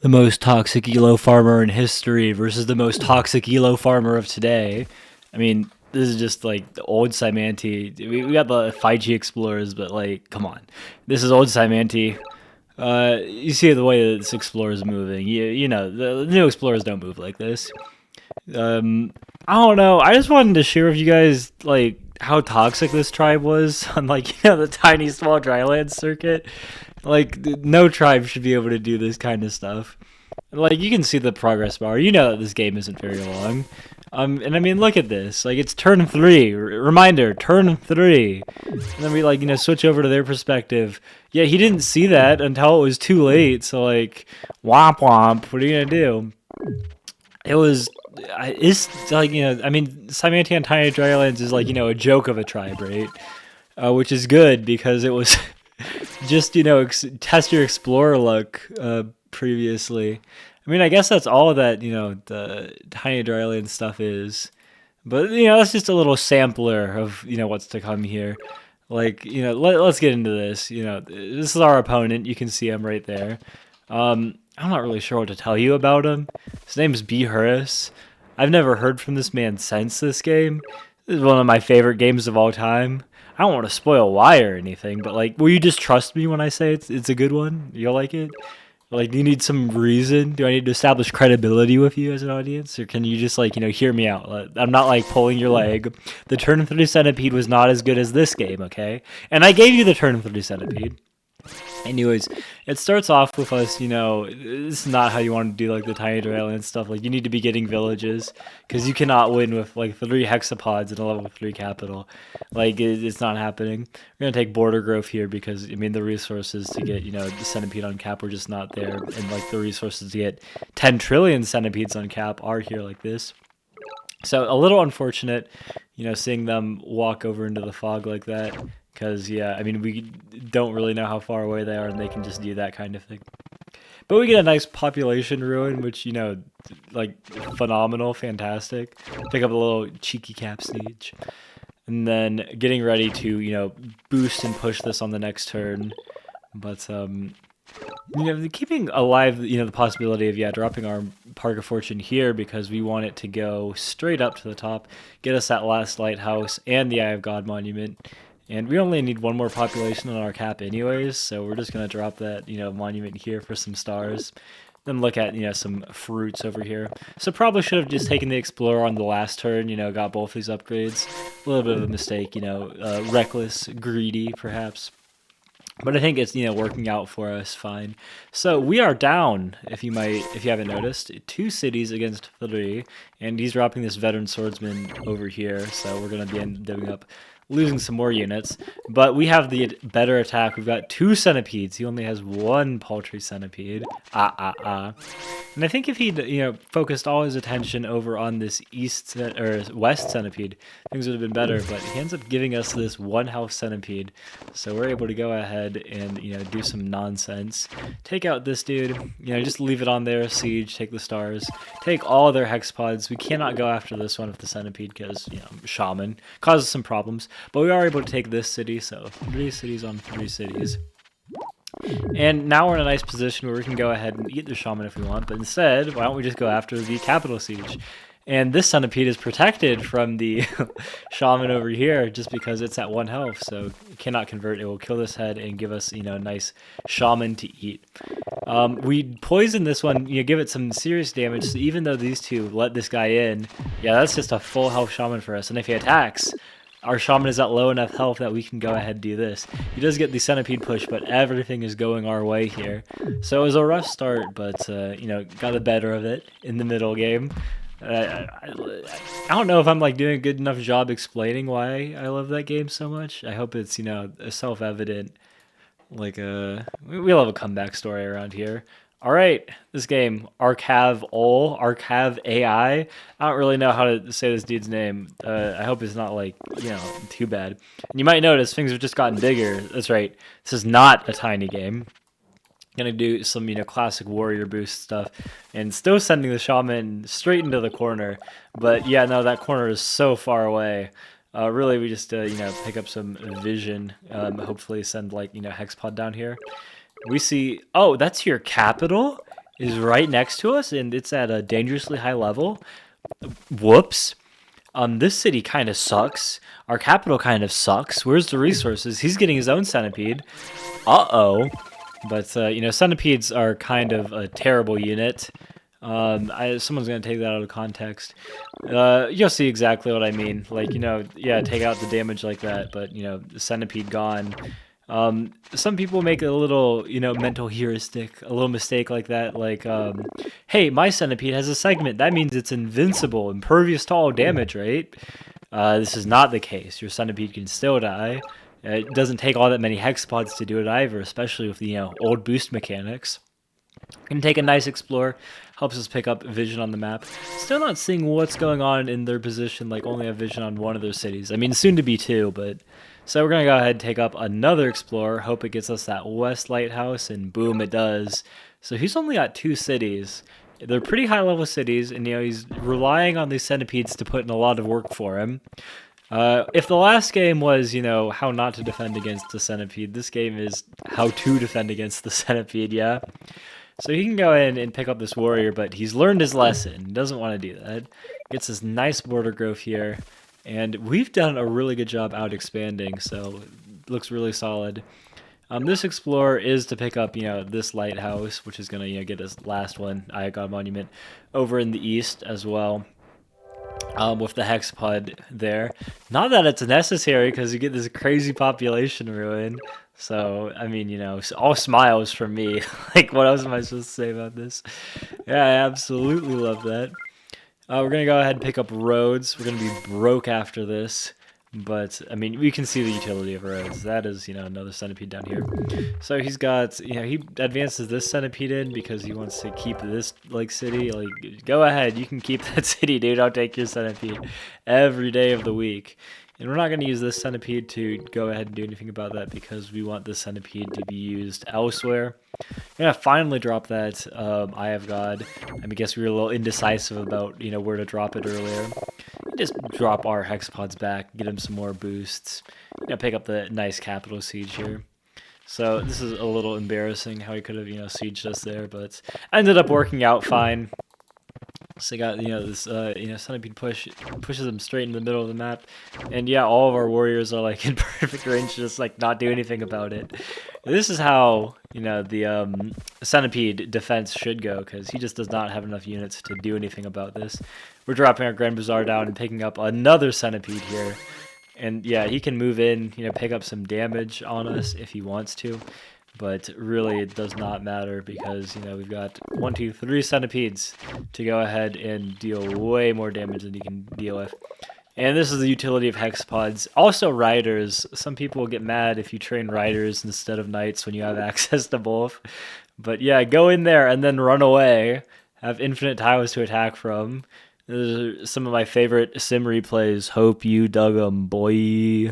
The most toxic elo farmer in history versus the most toxic elo farmer of today. I mean, this is just like the old Cymanti. We got the 5G explorers, but like, come on, this is old Cymanti. You see the way that this explorer is moving. You know the new explorers don't move like this. Um, I don't know. I just wanted to share with you guys like how toxic this tribe was on the tiny small dryland circuit. Like no tribe should be able to do this kind of stuff. Like you can see the progress bar. You know that this game isn't very long. And I mean, look at this. Like it's turn three. Reminder, turn three. And then we switch over to their perspective. Yeah, he didn't see that until it was too late. So like, womp womp. What are you gonna do? It was. It's like I mean, Cymanti on Tiny Drylands is like a joke of a tribe, right? Which is good because it was just test your explorer luck previously. I mean, I guess that's all that the Tiny Dryland stuff is, but that's just a little sampler of what's to come here. Like let's get into this. This is our opponent. You can see him right there. I'm not really sure what to tell you about him. His name is B. Harris. I've never heard from this man since this game. This is one of my favorite games of all time. I don't want to spoil why or anything, but like, will you just trust me when I say it's a good one? You'll like it? Like, do you need some reason? Do I need to establish credibility with you as an audience, or can you just hear me out? I'm not like pulling your leg. The Turn 30 Centipede was not as good as this game, okay? And I gave you the Turn 30 Centipede. Anyways, it starts off with us, this is not how you want to do like the tiny dryland stuff. Like you need to be getting villages because you cannot win with like 3 hexapods in a level 3 capital. Like it's not happening. We're gonna take border growth here because I mean the resources to get the centipede on cap were just not there, and like the resources to get 10 trillion centipedes on cap are here like this. So a little unfortunate, seeing them walk over into the fog like that. Because, yeah, I mean, we don't really know how far away they are, and they can just do that kind of thing. But we get a nice population ruin, which, like, phenomenal, fantastic. Pick up a little cheeky cap siege. And then getting ready to, boost and push this on the next turn. But, keeping alive, the possibility of, dropping our Park of Fortune here because we want it to go straight up to the top, get us that last lighthouse and the Eye of God monument. And we only need one more population on our cap anyways, so we're just going to drop that, monument here for some stars. Then look at, some fruits over here. So probably should have just taken the Explorer on the last turn, got both these upgrades. A little bit of a mistake, reckless, greedy, perhaps. But I think it's working out for us fine. So we are down, if you haven't noticed, 2 cities against 3, and he's dropping this veteran swordsman over here. So we're gonna be ending up losing some more units. But we have the better attack. We've got 2 centipedes. He only has 1 paltry centipede. And I think if he'd focused all his attention over on this west centipede, things would have been better. But he ends up giving us this 1 health centipede, so we're able to go ahead and do some nonsense. Take out this dude. Just leave it on there. Siege. Take the stars. Take all their hexapods. We cannot go after this one with the centipede because shaman causes some problems. But we are able to take this city. So 3 cities on 3 cities. And now we're in a nice position where we can go ahead and eat the shaman if we want, but instead, why don't we just go after the capital siege? And this centipede is protected from the shaman over here just because it's at 1 health, so it cannot convert. It will kill this head and give us, a nice shaman to eat. We poison this one, give it some serious damage, so even though these 2 let this guy in, that's just a full health shaman for us. And if he attacks, our shaman is at low enough health that we can go ahead and do this. He does get the centipede push, but everything is going our way here. So it was a rough start, but, got the better of it in the middle game. I don't know if I'm doing a good enough job explaining why I love that game so much. I hope it's self-evident. We love a comeback story around here. All right, this game, Arcav AI. I don't really know how to say this dude's name. I hope it's not too bad. And you might notice things have just gotten bigger. That's right. This is not a tiny game. Gonna do some classic warrior boost stuff, and still sending the shaman straight into the corner. But yeah, no, that corner is so far away. Really, we just pick up some vision. Hopefully, send hexpod down here. We see. Oh, that's your capital. is right next to us, and it's at a dangerously high level. Whoops. This city kind of sucks. Our capital kind of sucks. Where's the resources? He's getting his own centipede. Uh-oh. But, centipedes are kind of a terrible unit. Someone's going to take that out of context. You'll see exactly what I mean. Like, yeah, take out the damage like that, but, the centipede gone. Some people make a little, mental heuristic, a little mistake like that. Like, hey, my centipede has a segment. That means it's invincible, impervious to all damage, right? This is not the case. Your centipede can still die. It doesn't take all that many hexapods to do it either, especially with the old boost mechanics. Can take a nice explore, helps us pick up vision on the map. Still not seeing what's going on in their position, like only have vision on one of their cities. I mean, soon to be two, but... So we're going to go ahead and take up another explorer, hope it gets us that west lighthouse, and boom, it does. So he's only got two cities. They're pretty high-level cities, and he's relying on these centipedes to put in a lot of work for him. If the last game was, how not to defend against the centipede, this game is how to defend against the centipede, yeah? So he can go in and pick up this warrior, but he's learned his lesson. He doesn't want to do that. Gets this nice border growth here. And we've done a really good job out expanding, so it looks really solid. This explorer is to pick up, this lighthouse, which is going to, get this last one, Icon Monument, over in the east as well. With the hexapod there. Not that it's necessary, because you get this crazy population ruin. So, I mean, all smiles from me. Like, what else am I supposed to say about this? Yeah, I absolutely love that. We're going to go ahead and pick up roads. We're going to be broke after this. But, I mean, we can see the utility of roads. That is, another centipede down here. So he's got, he advances this centipede in because he wants to keep this, city. Like, go ahead. You can keep that city, dude. I'll take your centipede every day of the week. And we're not going to use this centipede to go ahead and do anything about that because we want this centipede to be used elsewhere. I'm going to finally drop that Eye of God. I guess we were a little indecisive about, where to drop it earlier. Just drop our hexapods back, get him some more boosts. Pick up the nice capital siege here. So this is a little embarrassing how he could have, sieged us there, but ended up working out fine. So you got, this, centipede pushes them straight in the middle of the map. And yeah, all of our warriors are, in perfect range, just, not do anything about it. This is how, the centipede defense should go, because he just does not have enough units to do anything about this. We're dropping our Grand Bazaar down and picking up another centipede here. And yeah, he can move in, pick up some damage on us if he wants to. But really, it does not matter because, we've got 1, 2, 3 centipedes to go ahead and deal way more damage than you can deal with. And this is the utility of hexapods. Also, riders. Some people will get mad if you train riders instead of knights when you have access to both. But yeah, go in there and then run away. Have infinite tiles to attack from. Those are some of my favorite sim replays. Hope you dug 'em, boy.